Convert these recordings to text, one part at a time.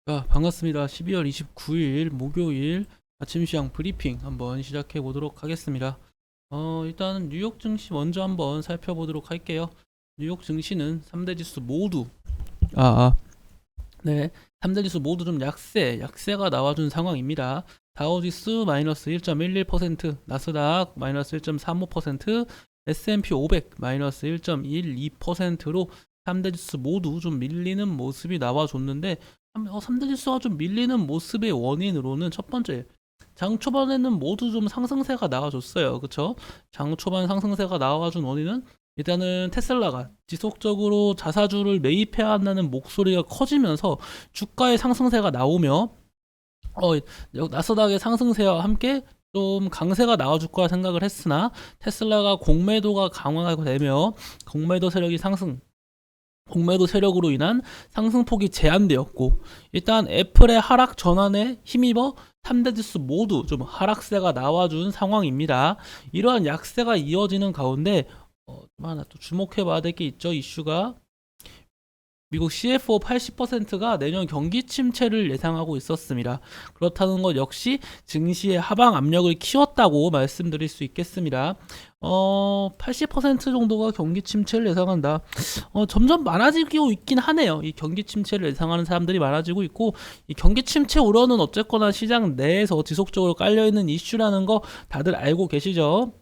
반갑습니다. 12월 29일 목요일 아침 시황 브리핑 한번 시작해 보도록 하겠습니다. 일단 뉴욕 증시 먼저 한번 살펴보도록 할게요. 뉴욕 증시는 3대 지수 모두 아, 아, 네. 3대 지수 모두 좀 약세가 나와준 상황입니다. 다우지수 마이너스 1.11%, 나스닥 마이너스 1.35%, S&P 500 마이너스 1.12%로 3대 지수 모두 좀 밀리는 모습이 나와줬는데 3대 지수가 좀 밀리는 모습의 원인으로는 첫 번째, 장 초반에는 모두 좀 상승세가 나와줬어요. 그쵸? 장 초반 상승세가 나와준 원인은 일단은 테슬라가 지속적으로 자사주를 매입해야 한다는 목소리가 커지면서 주가의 상승세가 나오며 나스닥의 상승세와 함께 좀 강세가 나와줄 거라 생각을 했으나 테슬라가 공매도가 강화가 되며 공매도 세력이 상승 공매도 세력으로 인한 상승폭이 제한되었고 일단 애플의 하락 전환에 힘입어 3대 지수 모두 좀 하락세가 나와준 상황입니다. 이러한 약세가 이어지는 가운데 좀 하나 또 주목해 봐야 될 게 있죠. 이슈가 미국 CFO 80%가 내년 경기 침체를 예상하고 있었습니다. 그렇다는 것 역시 증시의 하방 압력을 키웠다고 말씀드릴 수 있겠습니다. 80% 정도가 경기 침체를 예상한다. 점점 많아지고 있긴 하네요. 이 경기 침체를 예상하는 사람들이 많아지고 있고, 이 경기 침체 우려는 어쨌거나 시장 내에서 지속적으로 깔려있는 이슈라는 거 다들 알고 계시죠?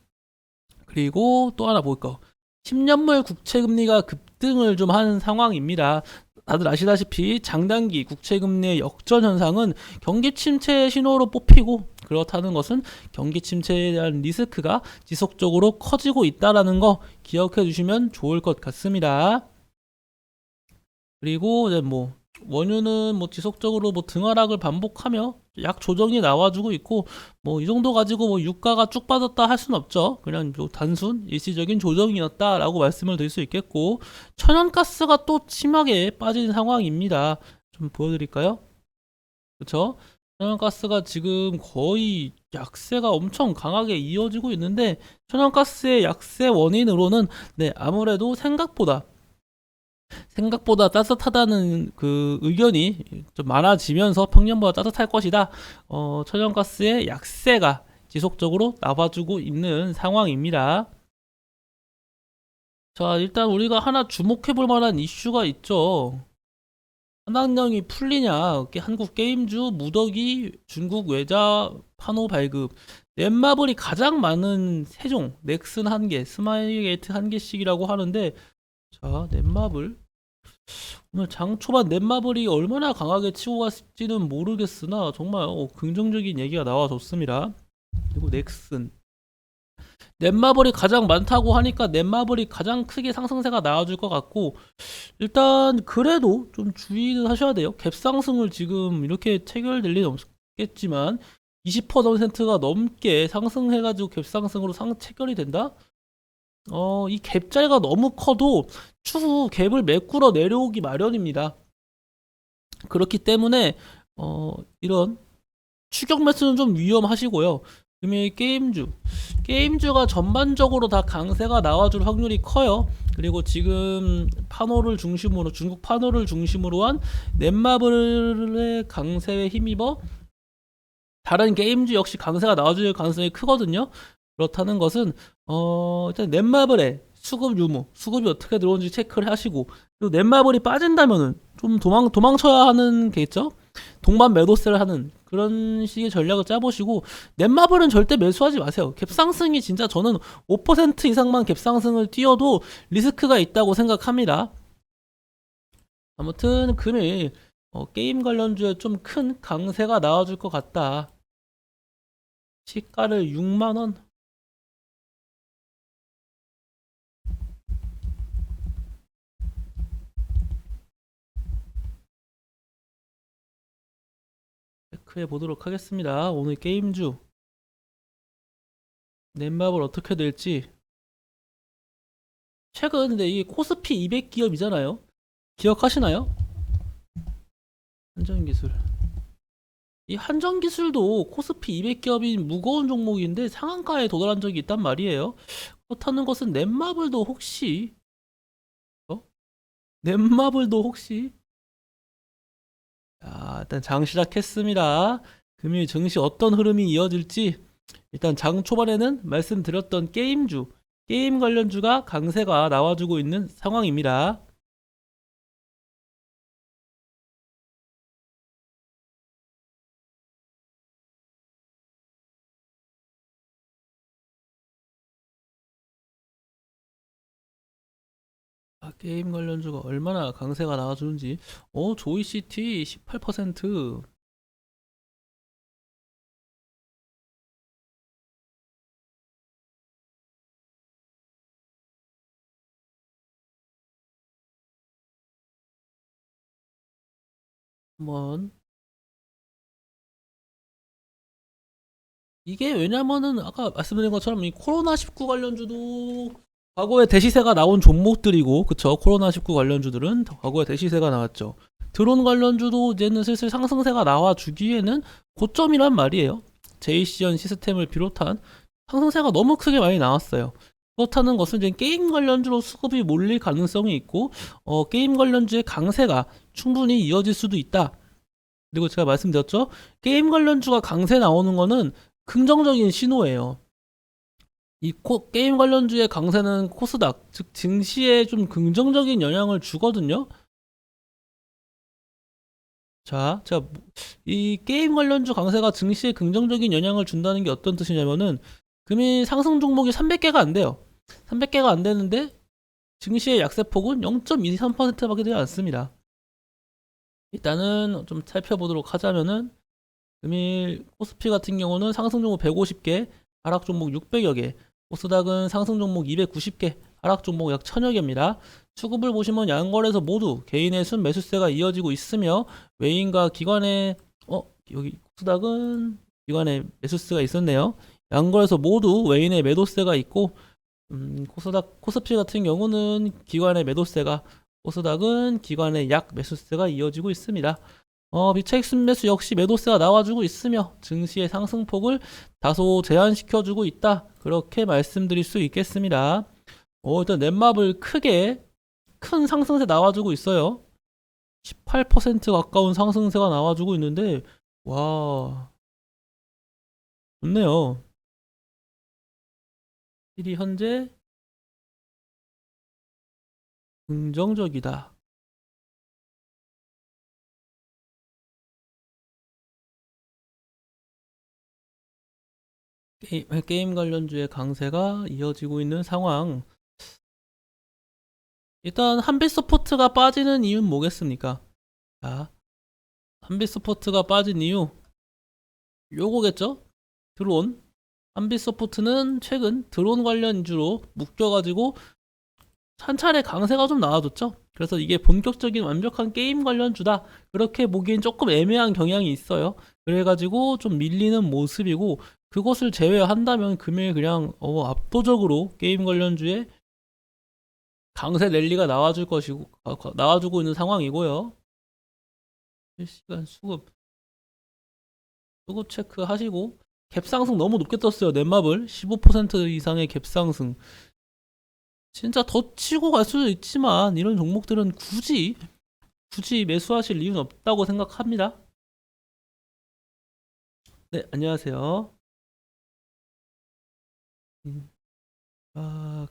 그리고 또 하나 볼까? 10년물 국채금리가 급등을 좀 하는 상황입니다. 다들 아시다시피 장단기 국채금리의 역전 현상은 경기 침체 신호로 뽑히고 그렇다는 것은 경기 침체에 대한 리스크가 지속적으로 커지고 있다는 거 기억해 주시면 좋을 것 같습니다. 그리고 이제 원유는 지속적으로 등하락을 반복하며 약 조정이 나와주고 있고 이 정도 가지고 유가가 쭉 빠졌다 할 수는 없죠. 그냥 단순 일시적인 조정이었다라고 말씀을 드릴 수 있겠고 천연가스가 또 심하게 빠진 상황입니다. 좀 보여드릴까요? 그렇죠? 천연가스가 지금 거의 약세가 엄청 강하게 이어지고 있는데 천연가스의 약세 원인으로는 아무래도 생각보다 따뜻하다는 그 의견이 좀 많아지면서 평년보다 따뜻할 것이다. 천연가스의 약세가 지속적으로 나와주고 있는 상황입니다. 자, 일단 우리가 하나 주목해 볼 만한 이슈가 있죠. 한학령이 풀리냐, 한국 게임주 무더기 중국 외자 판호 발급, 넷마블이 가장 많은 세종, 넥슨 한 개, 스마일 게이트 한 개씩이라고 하는데, 자, 넷마블. 오늘 장 초반 넷마블이 얼마나 강하게 치고 갔을지는 모르겠으나 정말 긍정적인 얘기가 나와줬습니다. 그리고 넥슨 넷마블이 가장 많다고 하니까 넷마블이 가장 크게 상승세가 나와줄 것 같고 일단 그래도 좀 주의는 하셔야 돼요. 갭상승을 지금 이렇게 체결될 일은 없겠지만 20%가 넘게 상승해가지고 갭상승으로 체결이 된다? 이 갭자리가 너무 커도 추후 갭을 메꾸러 내려오기 마련입니다. 그렇기 때문에 이런 추격 매수는 좀 위험하시고요. 금일 게임주가 전반적으로 다 강세가 나와줄 확률이 커요. 그리고 지금 중국 파노를 중심으로 한 넷마블의 강세에 힘입어 다른 게임주 역시 강세가 나와줄 가능성이 크거든요. 그렇다는 것은 일단 넷마블의 수급이 어떻게 들어오는지 체크를 하시고 그리고 넷마블이 빠진다면은 좀 도망쳐야 하는 게 있죠. 동반 매도세를 하는 그런 식의 전략을 짜보시고 넷마블은 절대 매수하지 마세요. 갭상승이 진짜 저는 5% 이상만 갭상승을 띄어도 리스크가 있다고 생각합니다. 아무튼 금일 게임 관련주에 좀 큰 강세가 나와줄 것 같다. 시가를 6만원 체크해 보도록 하겠습니다. 오늘 게임주 넷마블 어떻게 될지 최근 근데 이게 코스피 200 기업이잖아요. 기억하시나요? 한전기술. 이 한전기술도 코스피 200 기업인 무거운 종목인데 상한가에 도달한 적이 있단 말이에요. 그렇다는 것은 어? 넷마블도 혹시 일단 장 시작했습니다. 금일 증시 어떤 흐름이 이어질지 일단 장 초반에는 말씀드렸던 게임 관련주가 강세가 나와주고 있는 상황입니다. 게임 관련주가 얼마나 강세가 나와주는지. 조이시티 18%. 한번 이게 왜냐면은 아까 말씀드린 것처럼 이 코로나19 관련주도 과거에 대시세가 나온 종목들이고, 그쵸? 코로나19 관련주들은 과거에 대시세가 나왔죠. 드론 관련주도 이제는 슬슬 상승세가 나와주기에는 고점이란 말이에요. 제이시언 시스템을 비롯한 상승세가 너무 크게 많이 나왔어요. 그렇다는 것은 이제 게임 관련주로 수급이 몰릴 가능성이 있고, 게임 관련주의 강세가 충분히 이어질 수도 있다. 그리고 제가 말씀드렸죠? 게임 관련주가 강세 나오는 거는 긍정적인 신호예요. 게임 관련주의 강세는 코스닥, 즉 증시에 좀 긍정적인 영향을 주거든요. 자, 이 게임 관련주 강세가 증시에 긍정적인 영향을 준다는 게 어떤 뜻이냐면은 금일 상승 종목이 300개가 안 돼요. 300개가 안 되는데 증시의 약세폭은 0.23%밖에 되지 않습니다. 일단은 좀 살펴보도록 하자면은 금일 코스피 같은 경우는 상승 종목 150개, 하락 종목 600여 개, 코스닥은 상승 종목 290개, 하락 종목 약 1000여 개입니다. 수급을 보시면 양거래소 모두 개인의 순 매수세가 이어지고 있으며 외인과 기관의 여기 코스닥은 기관의 매수세가 있었네요. 양거래소 모두 외인의 매도세가 있고 코스피 같은 경우는 기관의 매도세가, 코스닥은 기관의 약 매수세가 이어지고 있습니다. 미차익 순매수 역시 매도세가 나와주고 있으며 증시의 상승폭을 다소 제한시켜주고 있다. 그렇게 말씀드릴 수 있겠습니다. 일단 넷마블 큰 상승세 나와주고 있어요. 18% 가까운 상승세가 나와주고 있는데, 와, 좋네요. 일이 현재 긍정적이다. 게임 관련주의 강세가 이어지고 있는 상황. 일단 한빛소프트가 빠지는 이유는 뭐겠습니까? 자, 한빛소프트가 빠진 이유 요거겠죠? 드론. 한빛소프트는 최근 드론 관련주로 묶여가지고 한 차례 강세가 좀 나와줬죠. 그래서 이게 본격적인 완벽한 게임 관련주다, 그렇게 보기엔 조금 애매한 경향이 있어요. 그래가지고 좀 밀리는 모습이고, 그것을 제외한다면 금일 그냥 압도적으로 게임 관련주에 강세 랠리가 나와줄 것이고 나와주고 있는 상황이고요. 실시간 수급 체크 하시고, 갭상승 너무 높게 떴어요. 넷마블 15% 이상의 갭상승. 진짜 더 치고 갈 수도 있지만 이런 종목들은 굳이 매수하실 이유는 없다고 생각합니다. 네, 안녕하세요.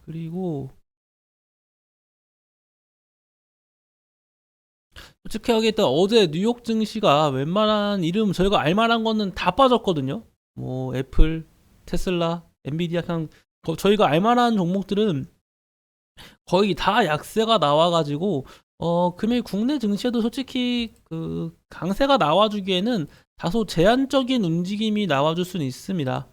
그리고 솔직히 하겠다, 어제 뉴욕 증시가 웬만한 이름 저희가 알만한 거는 다 빠졌거든요. 뭐 애플, 테슬라, 엔비디아, 그냥 저희가 알만한 종목들은 거의 다 약세가 나와가지고 금일 국내 증시에도 솔직히 그 강세가 나와주기에는 다소 제한적인 움직임이 나와줄 수는 있습니다.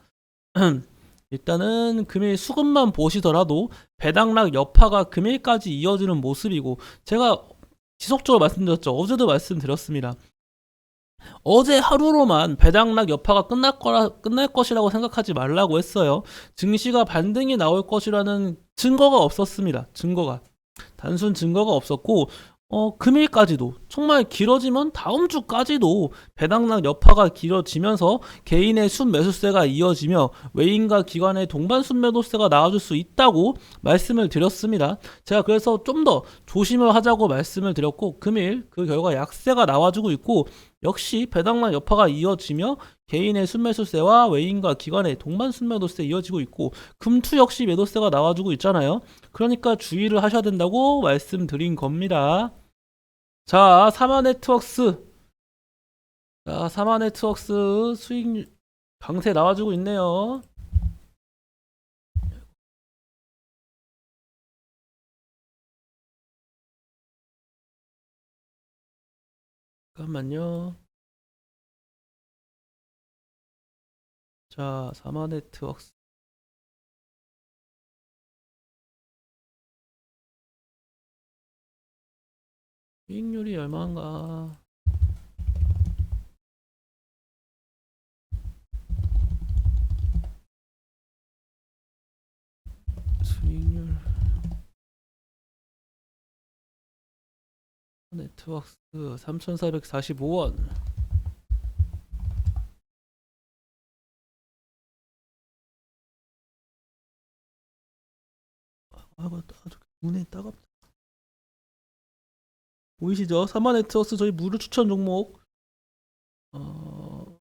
일단은 금일 수급만 보시더라도 배당락 여파가 금일까지 이어지는 모습이고, 제가 지속적으로 말씀드렸죠. 어제도 말씀드렸습니다. 어제 하루로만 배당락 여파가 끝날 것이라고 생각하지 말라고 했어요. 증시가 반등이 나올 것이라는 증거가 없었습니다. 단순 증거가 없었고, 금일까지도 정말 길어지면 다음 주까지도 배당락 여파가 길어지면서 개인의 순매수세가 이어지며 외인과 기관의 동반 순매도세가 나와줄 수 있다고 말씀을 드렸습니다. 제가 그래서 좀 더 조심을 하자고 말씀을 드렸고, 금일 그 결과 약세가 나와주고 있고, 역시 배당락 여파가 이어지며 개인의 순매수세와 외인과 기관의 동반 순매도세 이어지고 있고 금투 역시 매도세가 나와주고 있잖아요. 그러니까 주의를 하셔야 된다고 말씀드린 겁니다. 자, 사마네트웍스 수익 강세 나와주고 있네요. 잠깐만요. 자, 사마네트웍스 수익률이 얼마인가? 수익률 네트웍스 3,445원. 아주 눈에 따갑다. 보이시죠? 사마네트웍스 저희 무료 추천 종목. 어,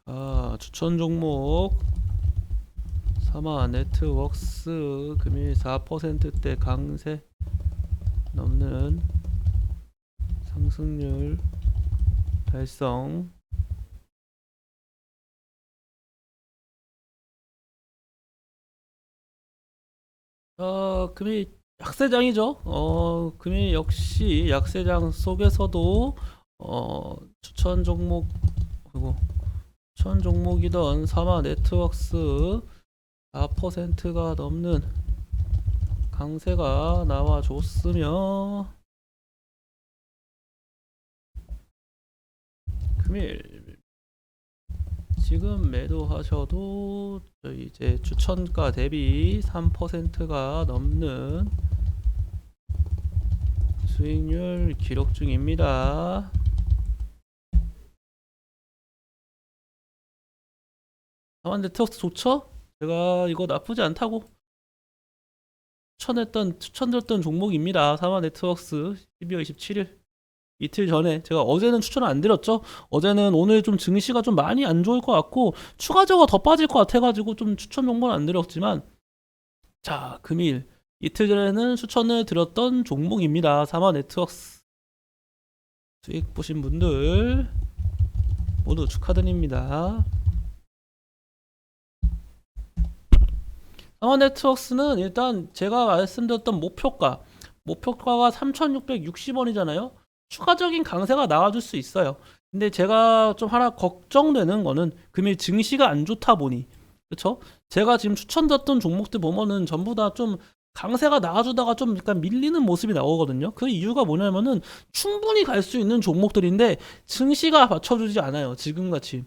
자, 추천 종목 사마네트웍스 금일 4%대 강세 넘는 상승률 달성. 금일 약세장이죠. 금일 역시 약세장 속에서도 추천 종목 그리고 추천 종목이던 사마네트웍스 4%가 넘는 강세가 나와줬으며 금일 지금 매도하셔도 이제 추천가 대비 3%가 넘는 수익률 기록 중입니다. 사마네트웍스 좋죠? 제가 이거 나쁘지 않다고 추천드렸던 종목입니다. 사마네트웍스 12월 27일 이틀 전에 제가 어제는 추천을 안 드렸죠. 어제는 오늘 좀 증시가 좀 많이 안 좋을 것 같고 추가적으로 더 빠질 것 같아가지고 좀 추천 종목은 안 드렸지만 자, 금일 이틀 전에는 추천을 드렸던 종목입니다. 사마네트웍스 수익 보신 분들 모두 축하드립니다. 사마네트웍스는 일단 제가 말씀드렸던 목표가가 3,660원이잖아요. 추가적인 강세가 나와줄 수 있어요. 근데 제가 좀 하나 걱정되는 거는 금일 증시가 안 좋다 보니 그쵸? 제가 지금 추천드렸던 종목들 보면은 전부 다 좀 강세가 나와주다가 좀 약간 밀리는 모습이 나오거든요. 그 이유가 뭐냐면은 충분히 갈 수 있는 종목들인데 증시가 받쳐주지 않아요. 지금같이.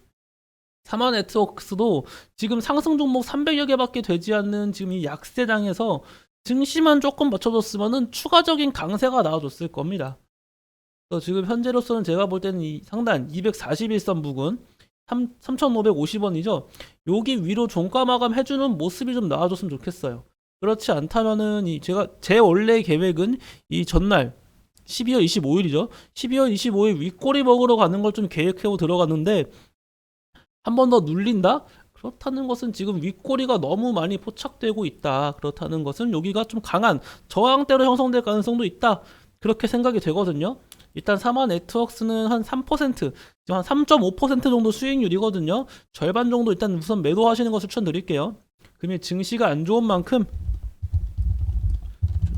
사마네트웍스도 지금 상승 종목 300여 개밖에 되지 않는 지금 이 약세장에서 증시만 조금 받쳐줬으면은 추가적인 강세가 나와줬을 겁니다. 그래서 지금 현재로서는 제가 볼 때는 이 상단 241선 부근 3,550원이죠. 여기 위로 종가 마감 해주는 모습이 좀 나와줬으면 좋겠어요. 그렇지 않다면은 제 원래 계획은 이 전날 12월 25일이죠. 12월 25일 윗꼬리 먹으러 가는 걸 좀 계획하고 들어갔는데 한 번 더 눌린다? 그렇다는 것은 지금 윗꼬리가 너무 많이 포착되고 있다. 그렇다는 것은 여기가 좀 강한 저항대로 형성될 가능성도 있다. 그렇게 생각이 되거든요. 일단 사마네트웍스는 한 3%, 지금 한 3.5% 정도 수익률이거든요. 절반 정도 일단 우선 매도하시는 거 추천드릴게요. 금일 증시가 안 좋은 만큼,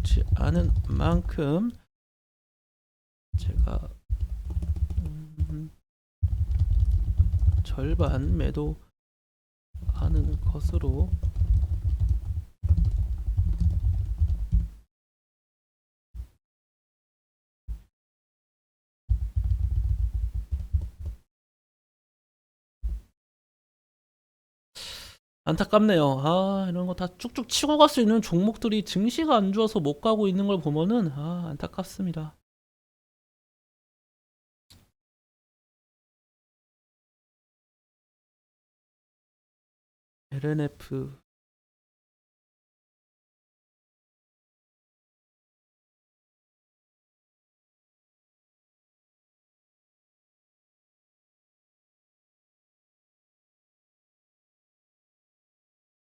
좋지 않은 만큼 제가 절반 매도하는 것으로 안타깝네요. 이런 거 다 쭉쭉 치고 갈 수 있는 종목들이 증시가 안 좋아서 못 가고 있는 걸 보면은 안타깝습니다. LNF.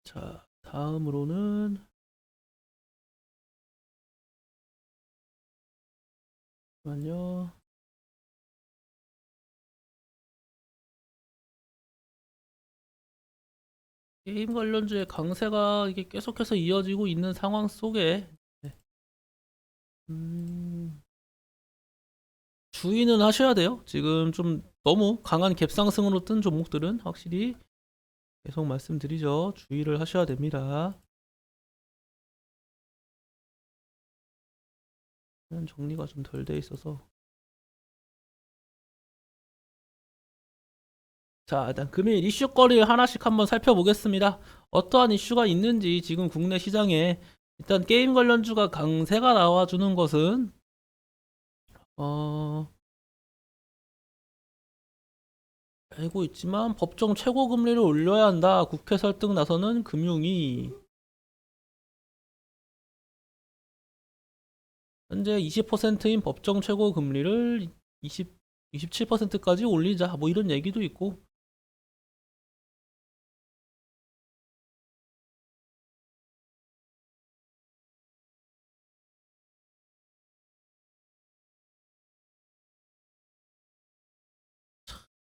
자, 다음으로는 잠깐만요. 게임 관련주의 강세가 이게 계속해서 이어지고 있는 상황 속에 네. 음, 주의는 하셔야 돼요. 지금 좀 너무 강한 갭상승으로 뜬 종목들은 확실히 계속 말씀드리죠. 주의를 하셔야 됩니다. 정리가 좀 덜 돼 있어서. 자, 일단 금일 이슈거리 하나씩 한번 살펴보겠습니다. 어떠한 이슈가 있는지 지금 국내 시장에 일단 게임 관련주가 강세가 나와주는 것은 어, 알고 있지만 법정 최고 금리를 올려야 한다. 국회 설득 나서는 금융위. 현재 20%인 법정 최고 금리를 27%까지 올리자. 뭐 이런 얘기도 있고.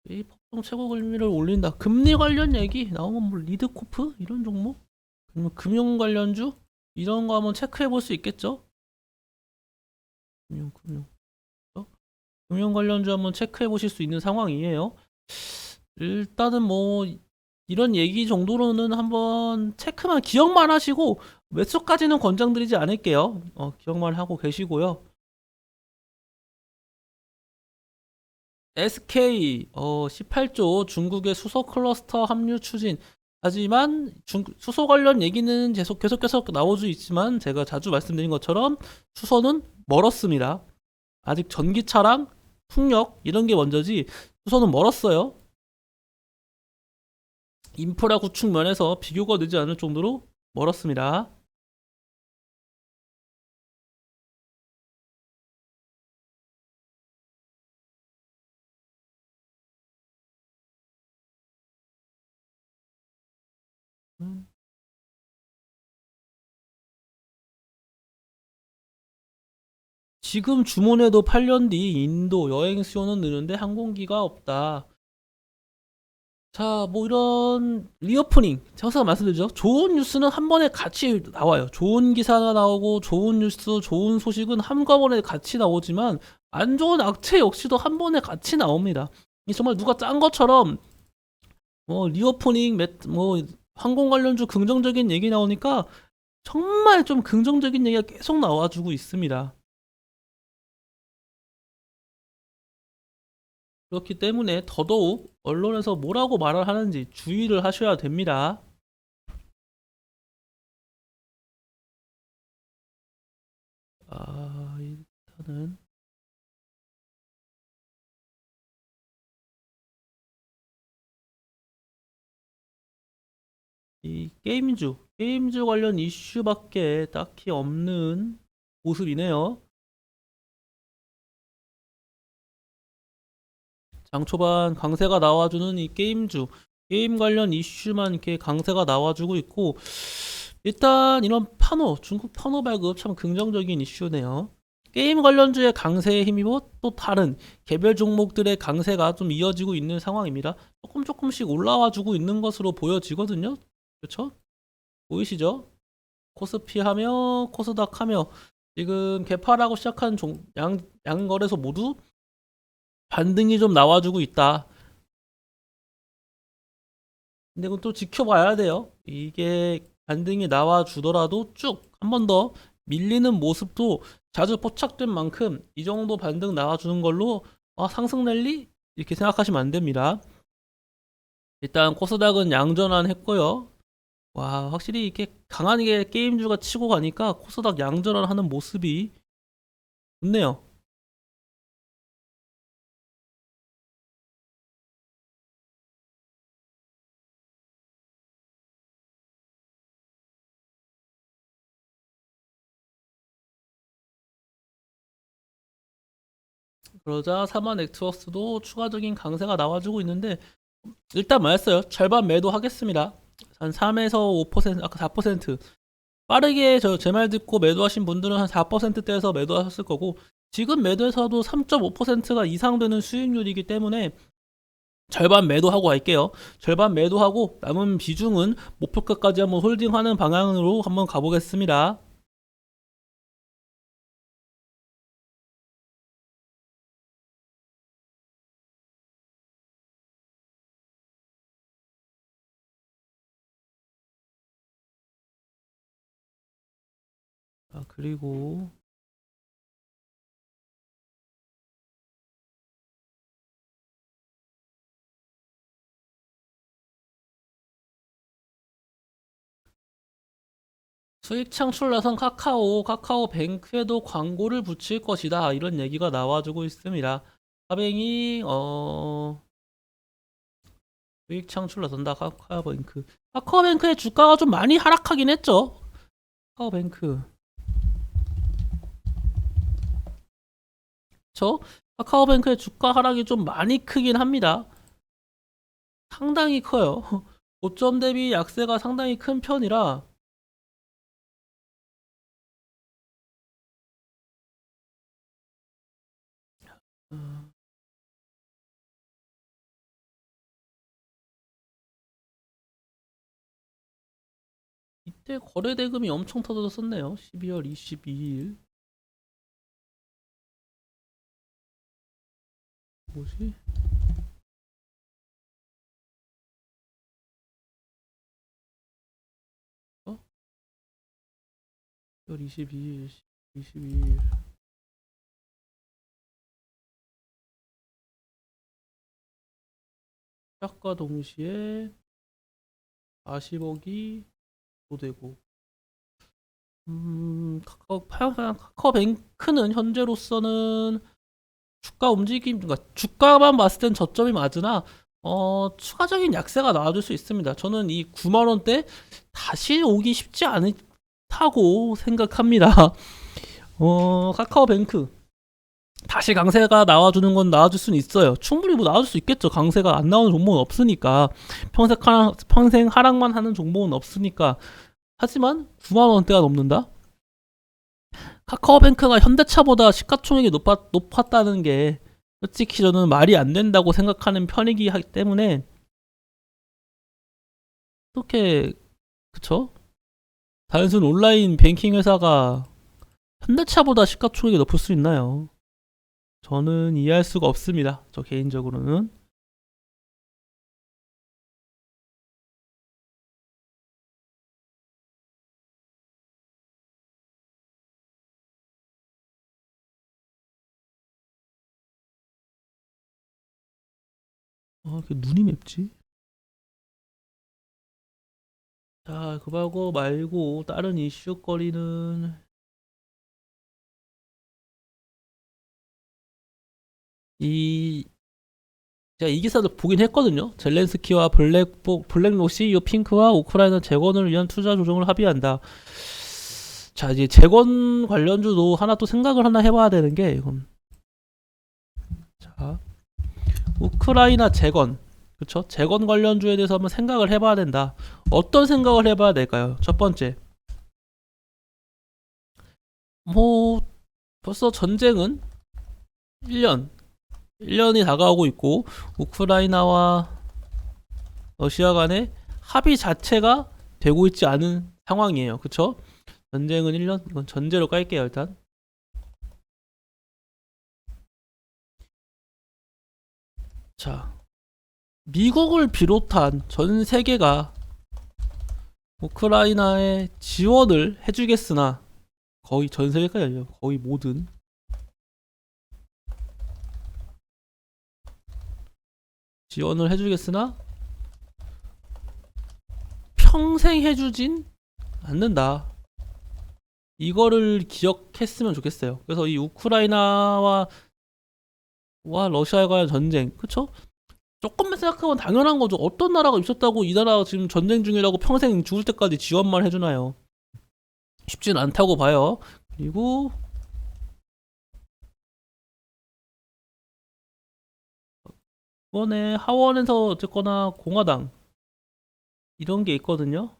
이 법정 최고 금리를 올린다. 금리 관련 얘기 나오면 뭐 리드코프 이런 종목? 아니면 금융 관련주 이런 거 한번 체크해 볼 수 있겠죠? 금융. 어? 금융 관련주 한번 체크해 보실 수 있는 상황이에요. 일단은 뭐 이런 얘기 정도로는 한번 체크만 기억만 하시고 매수까지는 권장드리지 않을게요. 기억만 하고 계시고요. SK 18조 중국의 수소 클러스터 합류 추진. 하지만 수소 관련 얘기는 계속 나오고 있지만 제가 자주 말씀드린 것처럼 수소는 멀었습니다. 아직 전기차랑 풍력 이런 게 먼저지 수소는 멀었어요. 인프라 구축 면에서 비교가 되지 않을 정도로 멀었습니다. 음, 지금 주문해도 8년 뒤 인도 여행 수요는 느는데 항공기가 없다. 자, 뭐 이런 리오프닝 제가 말씀드리죠. 좋은 뉴스는 한 번에 같이 나와요. 좋은 기사가 나오고 좋은 뉴스, 좋은 소식은 한꺼번에 같이 나오지만 안 좋은 악재 역시도 한 번에 같이 나옵니다. 이 정말 누가 짠 것처럼 뭐 리오프닝, 뭐 항공 관련주 긍정적인 얘기 나오니까 정말 좀 긍정적인 얘기가 계속 나와주고 있습니다. 그렇기 때문에 더더욱 언론에서 뭐라고 말을 하는지 주의를 하셔야 됩니다. 일단은 이 게임주 관련 이슈밖에 딱히 없는 모습이네요. 장 초반 강세가 나와주는 이 게임 관련 이슈만 이렇게 강세가 나와주고 있고, 일단 이런 중국 판호 발급 참 긍정적인 이슈네요. 게임 관련주의 강세에 힘입어 또 다른 개별 종목들의 강세가 좀 이어지고 있는 상황입니다. 조금씩 올라와주고 있는 것으로 보여지거든요. 그렇죠? 보이시죠? 코스피 하며 코스닥 하며 지금 개파라고 시작한 양거래소 모두 반등이 좀 나와주고 있다. 근데 그건 또 지켜봐야 돼요. 이게 반등이 나와주더라도 쭉 한 번 더 밀리는 모습도 자주 포착된 만큼 이 정도 반등 나와주는 걸로 상승 랠리 이렇게 생각하시면 안 됩니다. 일단 코스닥은 양전환 했고요. 와, 확실히 이렇게 강하게 게임주가 치고 가니까 코스닥 양전환 하는 모습이 좋네요. 그러자 사마 넥트워크스도 추가적인 강세가 나와주고 있는데 일단 말했어요. 절반 매도하겠습니다. 한 3에서 5%, 아까 4%. 빠르게 제 말 듣고 매도하신 분들은 한 4%대에서 매도하셨을 거고 지금 매도에서도 3.5%가 이상 되는 수익률이기 때문에 절반 매도하고 갈게요. 절반 매도하고 남은 비중은 목표가까지 한번 홀딩하는 방향으로 한번 가보겠습니다. 그리고 수익 창출 나선 카카오뱅크에도 광고를 붙일 것이다. 이런 얘기가 나와주고 있습니다. 카뱅이 수익 창출 나선다. 카카오뱅크의 주가가 좀 많이 하락하긴 했죠. 카카오뱅크. 카카오뱅크의 주가 하락이 좀 많이 크긴 합니다. 상당히 커요. 고점 대비 약세가 상당히 큰 편이라 어, 이때 거래 대금이 엄청 터졌었네요. 12월 22일. 뭐지? 어? 12월 22일, 22일. 시작과 동시에 40억이 도되고 카카오뱅크는 현재로서는 주가 움직임, 그러니까 주가만 봤을 땐 저점이 맞으나 추가적인 약세가 나와줄 수 있습니다. 저는 이 9만 원대 다시 오기 쉽지 않다고 생각합니다. 카카오뱅크 다시 강세가 나와주는 건 나와줄 수는 있어요. 충분히 뭐 나와줄 수 있겠죠. 강세가 안 나오는 종목은 없으니까 평생 하락만 하는 종목은 없으니까. 하지만 9만 원대가 넘는다? 카카오뱅크가 현대차보다 시가총액이 높았다는 게 솔직히 저는 말이 안 된다고 생각하는 편이기 때문에 어떻게 그쵸? 단순 온라인 뱅킹 회사가 현대차보다 시가총액이 높을 수 있나요? 저는 이해할 수가 없습니다. 저 개인적으로는. 이렇게 눈이 맵지? 자, 그거 말고 다른 이슈거리는 이 제가 이 기사를 보긴 했거든요. 젤렌스키와 블랙로시, 핑크와 우크라이나 재건을 위한 투자 조정을 합의한다. 자, 이제 재건 관련주도 하나 또 생각을 하나 해봐야 되는 게 이건 자, 우크라이나 재건 그쵸? 재건 관련주에 대해서 한번 생각을 해봐야 된다. 어떤 생각을 해봐야 될까요? 첫 번째, 뭐 벌써 전쟁은 1년이 다가오고 있고 우크라이나와 러시아 간의 합의 자체가 되고 있지 않은 상황이에요. 그쵸? 전쟁은 1년? 이건 전제로 깔게요, 일단. 자, 미국을 비롯한 전 세계가 우크라이나에 지원을 해주겠으나 거의 전 세계까지 아니에요. 거의 모든 지원을 해주겠으나 평생 해주진 않는다. 이거를 기억했으면 좋겠어요. 그래서 이 우크라이나와 러시아에 관한 전쟁, 그쵸? 조금만 생각하면 당연한 거죠. 어떤 나라가 있었다고 이 나라가 지금 전쟁 중이라고 평생 죽을 때까지 지원만 해주나요? 쉽진 않다고 봐요. 그리고 이번에 하원에서 어쨌거나 공화당 이런 게 있거든요.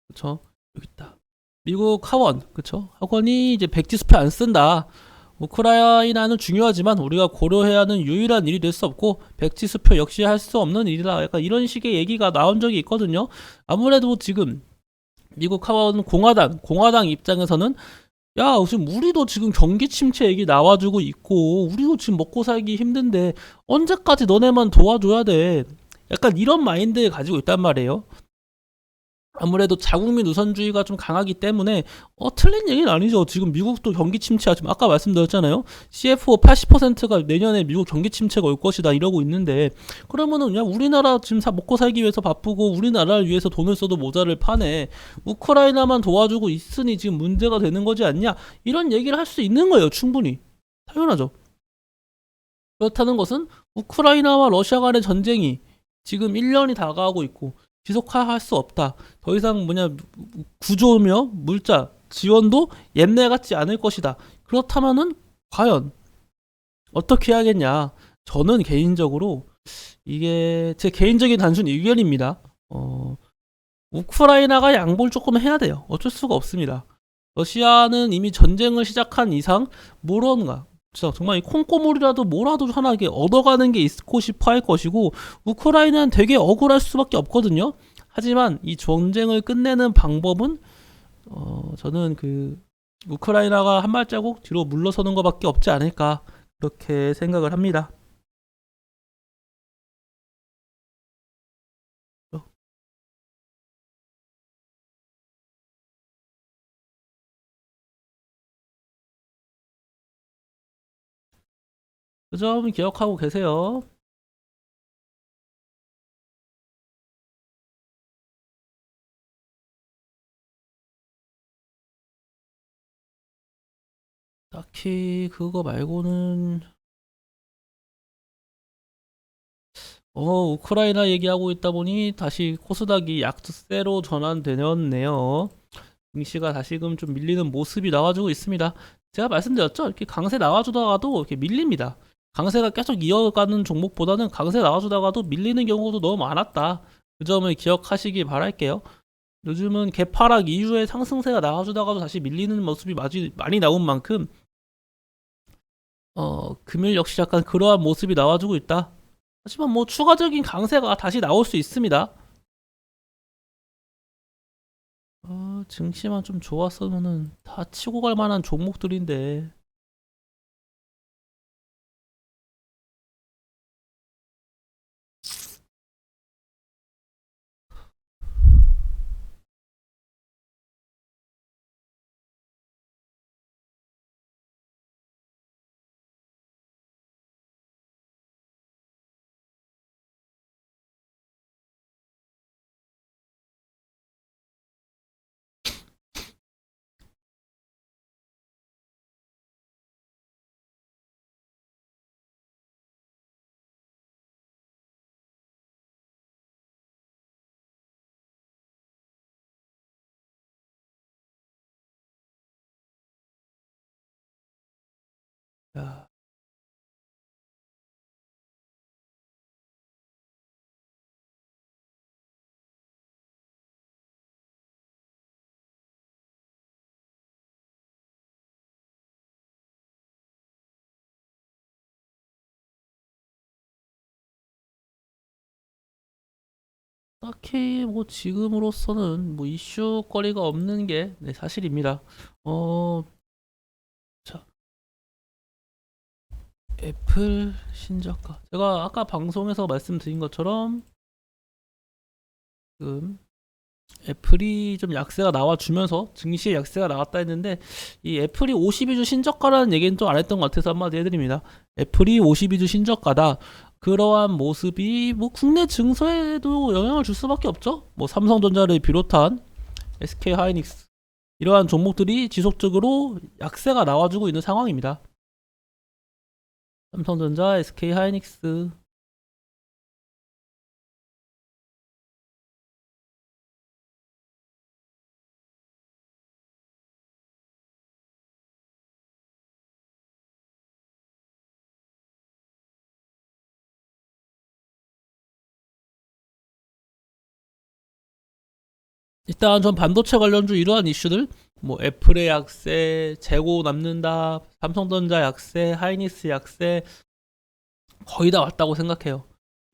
그쵸? 여기 있다. 미국 하원, 그쵸? 하원이 이제 백지수표 안 쓴다. 우크라이나는 중요하지만 우리가 고려해야 하는 유일한 일이 될 수 없고 백지수표 역시 할 수 없는 일이다. 약간 이런 식의 얘기가 나온 적이 있거든요. 아무래도 지금 미국 하원 공화당 입장에서는 야, 지금 우리도 지금 경기 침체 얘기 나와주고 있고 우리도 지금 먹고 살기 힘든데 언제까지 너네만 도와줘야 돼. 약간 이런 마인드 가지고 있단 말이에요. 아무래도 자국민 우선주의가 좀 강하기 때문에 틀린 얘기는 아니죠. 지금 미국도 경기 침체가 지금 아까 말씀드렸잖아요. CFO 80%가 내년에 미국 경기 침체가 올 것이다 이러고 있는데 그러면은 그냥 우리나라 지금 먹고 살기 위해서 바쁘고 우리나라를 위해서 돈을 써도 모자를 파네. 우크라이나만 도와주고 있으니 지금 문제가 되는 거지 않냐? 이런 얘기를 할 수 있는 거예요. 충분히. 당연하죠. 그렇다는 것은 우크라이나와 러시아 간의 전쟁이 지금 1년이 다가오고 있고 지속할 수 없다. 더 이상 구조며 물자 지원도 옛날 같지 않을 것이다. 그렇다면은 과연 어떻게 해야겠냐? 저는 개인적으로 이게 제 개인적인 단순 의견입니다. 우크라이나가 양보를 조금 해야 돼요. 어쩔 수가 없습니다. 러시아는 이미 전쟁을 시작한 이상 뭐론가 진짜 정말 이 콩고물이라도 뭐라도 하나 이렇게 얻어가는 게 있고 싶어 할 것이고 우크라이나는 되게 억울할 수밖에 없거든요. 하지만 이 전쟁을 끝내는 방법은 저는 우크라이나가 한 발자국 뒤로 물러서는 것밖에 없지 않을까 그렇게 생각을 합니다. 그 점 기억하고 계세요. 딱히 그거 말고는 우크라이나 얘기하고 있다 보니 다시 코스닥이 약세로 전환되었네요. 증시가 다시금 좀 밀리는 모습이 나와주고 있습니다. 제가 말씀드렸죠? 이렇게 강세 나와주다가도 이렇게 밀립니다. 강세가 계속 이어가는 종목보다는 강세 나와주다가도 밀리는 경우도 너무 많았다. 그 점을 기억하시기 바랄게요. 요즘은 개파락 이후에 상승세가 나와주다가도 다시 밀리는 모습이 많이 나온 만큼 금일 역시 약간 그러한 모습이 나와주고 있다. 하지만 뭐 추가적인 강세가 다시 나올 수 있습니다. 증시만 좀 좋았으면은 다 치고 갈 만한 종목들인데. 야, 딱히 뭐 지금으로서는 뭐 이슈거리가 없는 게 네, 사실입니다. 어, 자, 애플 신저가. 제가 아까 방송에서 말씀드린 것처럼 지금 애플이 좀 약세가 나와주면서 증시에 약세가 나왔다 했는데 이 애플이 52주 신저가라는 얘기는 좀 안 했던 것 같아서 한마디 해드립니다. 애플이 52주 신저가다. 그러한 모습이 뭐 국내 증서에도 영향을 줄 수밖에 없죠. 뭐 삼성전자를 비롯한 SK하이닉스 이러한 종목들이 지속적으로 약세가 나와주고 있는 상황입니다. 삼성전자, SK하이닉스. 일단 전 반도체 관련주 이러한 이슈들 뭐 애플의 약세, 재고 남는다, 삼성전자 약세, 하이닉스 약세 거의 다 왔다고 생각해요.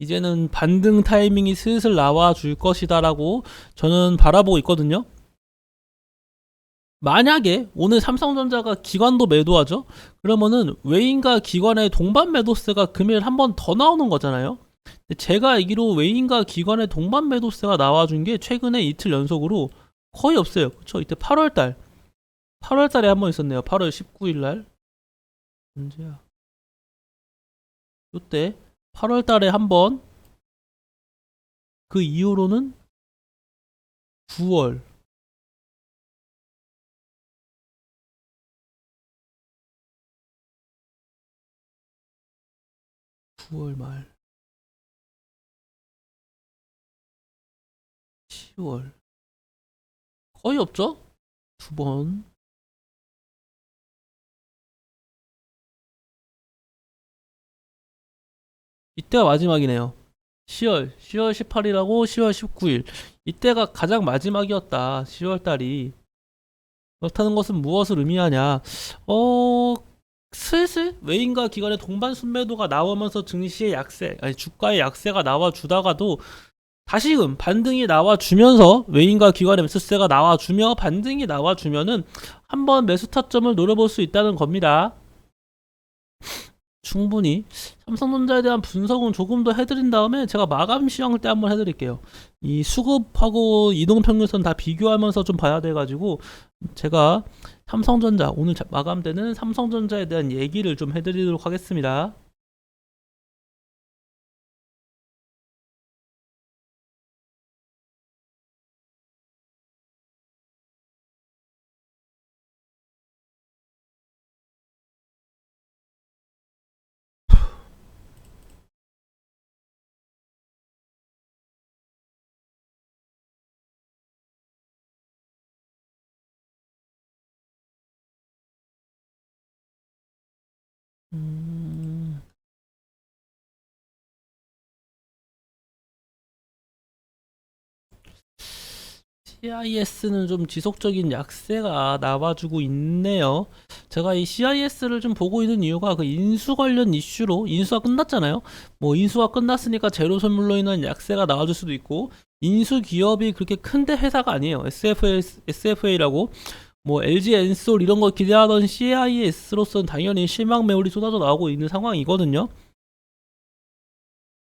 이제는 반등 타이밍이 슬슬 나와 줄 것이다라고 저는 바라보고 있거든요. 만약에 오늘 삼성전자가 기관도 매도하죠? 그러면은 외인과 기관의 동반 매도세가 금일 한 번 더 나오는 거잖아요. 제가 알기로 외인과 기관의 동반 매도세가 나와준 게 최근에 이틀 연속으로 거의 없어요. 그쵸? 이때 8월달에 한 번 있었네요. 8월 19일날. 언제야? 이때 8월달에 한 번, 그 이후로는 9월, 9월 말, 10월. 거의 없죠? 두 번. 이때가 마지막이네요. 10월 18일하고 10월 19일. 이때가 가장 마지막이었다. 10월 달이. 그렇다는 것은 무엇을 의미하냐? 어, 슬슬 외인과 기관의 동반 순매도가 나오면서 증시의 약세, 아니 주가의 약세가 나와주다가도 다시금 반등이 나와주면서 외인과 기관의 매수세가 나와주며 반등이 나와주면은 한번 매수 타점을 노려볼 수 있다는 겁니다. 충분히 삼성전자에 대한 분석은 조금 더 해드린 다음에 제가 마감 시황 때 한번 해드릴게요. 이 수급하고 이동평균선 다 비교하면서 좀 봐야 돼가지고 제가 삼성전자 오늘 마감 때는 삼성전자에 대한 얘기를 좀 해드리도록 하겠습니다. 음... CIS는 좀 지속적인 약세가 나와주고 있네요. 제가 이 CIS를 좀 보고 있는 이유가 그 인수 관련 이슈로 인수가 끝났잖아요. 뭐 인수가 끝났으니까 제로 선물로 인한 약세가 나와줄 수도 있고 인수 기업이 그렇게 큰데 회사가 아니에요. SFA라고 뭐 LG 엔솔 이런 거 기대하던 CIS로서는 당연히 실망 매물이 쏟아져 나오고 있는 상황이거든요.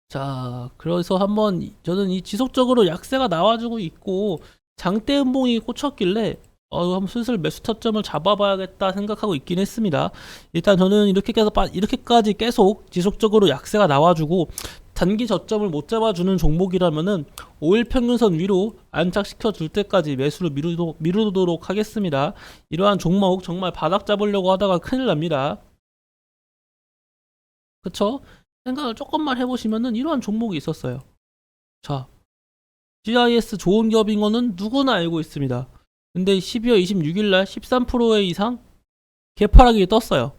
자, 그래서 한번 저는 이 지속적으로 약세가 나와주고 있고 장대 음봉이 꽂혔길래 한번 슬슬 매수 타점을 잡아봐야겠다 생각하고 있긴 했습니다. 일단 저는 이렇게까지 계속 지속적으로 약세가 나와주고 단기 저점을 못 잡아주는 종목이라면은 5일 평균선 위로 안착시켜 줄 때까지 매수를 미루도록 하겠습니다. 이러한 종목 정말 바닥 잡으려고 하다가 큰일 납니다. 그쵸? 생각을 조금만 해보시면은 이러한 종목이 있었어요. 자, GIS 좋은 기업인 거는 누구나 알고 있습니다. 근데 12월 26일 날 13%의 이상 개파락이 떴어요.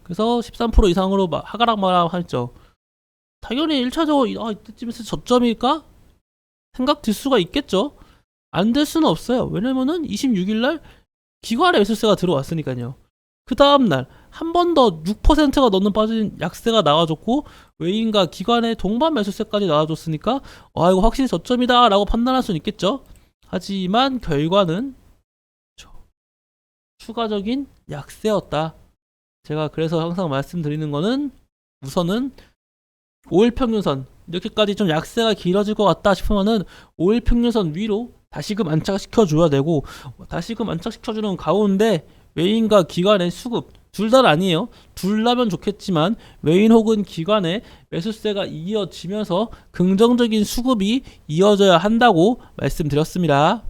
그래서 13% 이상으로 하가락 말았죠. 당연히 1차적으로 이때쯤에서 저점일까? 생각 들 수가 있겠죠. 안 될 수는 없어요. 왜냐면은 26일 날 기관의 매수세가 들어왔으니까요. 그 다음날 한 번 더 6%가 넘는 빠진 약세가 나와줬고 외인과 기관의 동반 매수세까지 나와줬으니까 이거 확실히 저점이다 라고 판단할 수는 있겠죠. 하지만 결과는 추가적인 약세였다. 제가 그래서 항상 말씀드리는 거는 우선은 5일 평균선 이렇게까지 좀 약세가 길어질 것 같다 싶으면은 5일 평균선 위로 다시금 안착시켜 줘야 되고 다시금 안착시켜 주는 가운데 외인과 기관의 수급 둘 다는 아니에요. 둘 다면 좋겠지만 외인 혹은 기관의 매수세가 이어지면서 긍정적인 수급이 이어져야 한다고 말씀드렸습니다.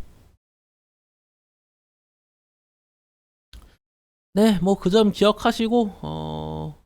네, 뭐 그 점 기억하시고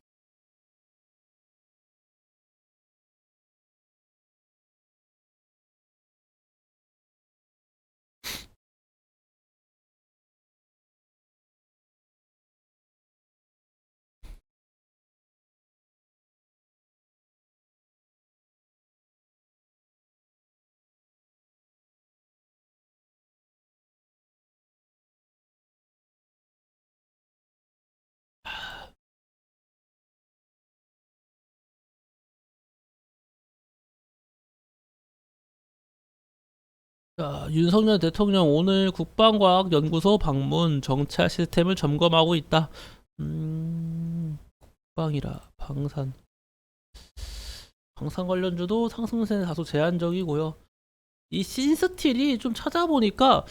자, 윤석열 대통령 오늘 국방과학연구소 방문 정찰 시스템을 점검하고 있다. 국방이라 방산 관련주도 상승세는 다소 제한적이고요. 이 신스틸이 좀 찾아보니까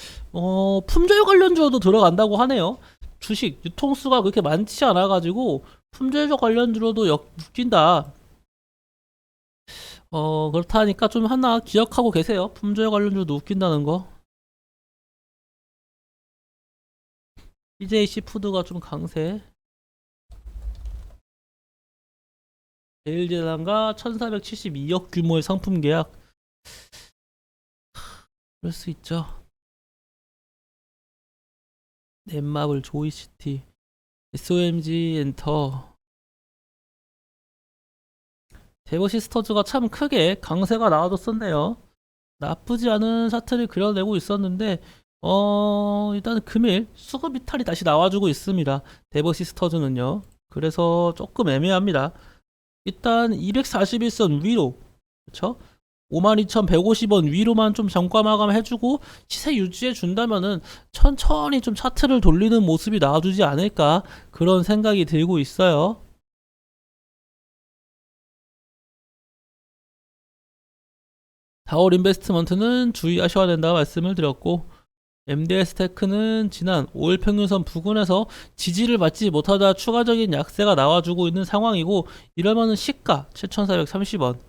품절 관련주로도 들어간다고 하네요. 주식 유통수가 그렇게 많지 않아가지고 품절적 관련주로도 묶인다. 그렇다니까 좀 하나 기억하고 계세요. 품절 관련주도 웃긴다는 거. CJ 푸드가 좀 강세. 제일제당과 1472억 규모의 상품 계약. 그럴 수 있죠. 넷마블, 조이시티, SOMG 엔터. 데버시스터즈가 참 크게 강세가 나와줬었네요. 나쁘지 않은 차트를 그려내고 있었는데 일단 금일 수급 이탈이 다시 나와주고 있습니다. 데버시스터즈는요. 그래서 조금 애매합니다. 일단 241선 위로, 그쵸? 52,150원 위로만 좀 정가 마감 해주고 시세 유지해 준다면은 천천히 좀 차트를 돌리는 모습이 나와주지 않을까, 그런 생각이 들고 있어요. 다월 인베스트먼트는 주의하셔야 된다고 말씀을 드렸고, MDS 테크는 지난 5일 평균선 부근에서 지지를 받지 못하다 추가적인 약세가 나와주고 있는 상황이고, 이러면은 시가 7,430원,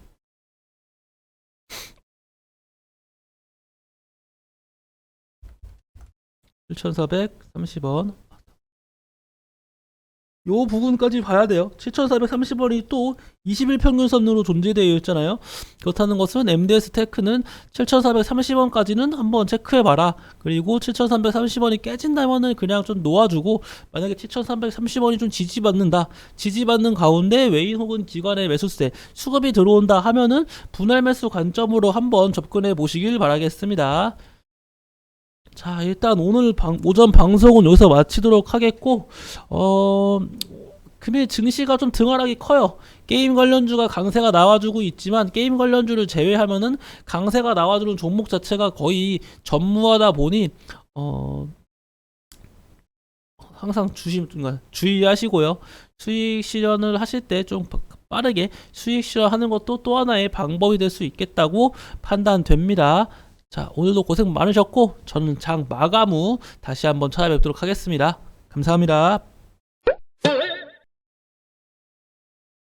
7,430원 요 부분까지 봐야 돼요. 7,430원이 또 20일 평균선으로 존재되어 있잖아요. 그렇다는 것은 MDS 테크는 7,430원까지는 한번 체크해봐라. 그리고 7,330원이 깨진다면은 그냥 좀 놓아주고, 만약에 7,330원이 좀 지지받는다, 지지받는 가운데 외인 혹은 기관의 매수세 수급이 들어온다 하면은 분할 매수 관점으로 한번 접근해 보시길 바라겠습니다. 자, 일단 오늘 오전 방송은 여기서 마치도록 하겠고, 금일 증시가 좀 등하락이 커요. 게임 관련주가 강세가 나와주고 있지만, 게임 관련주를 제외하면은 강세가 나와주는 종목 자체가 거의 전무하다 보니, 항상 주의하시고요. 수익 실현을 하실 때 좀 빠르게 수익 실현하는 것도 또 하나의 방법이 될 수 있겠다고 판단됩니다. 자, 오늘도 고생 많으셨고, 저는 장 마감 후 다시 한번 찾아뵙도록 하겠습니다. 감사합니다.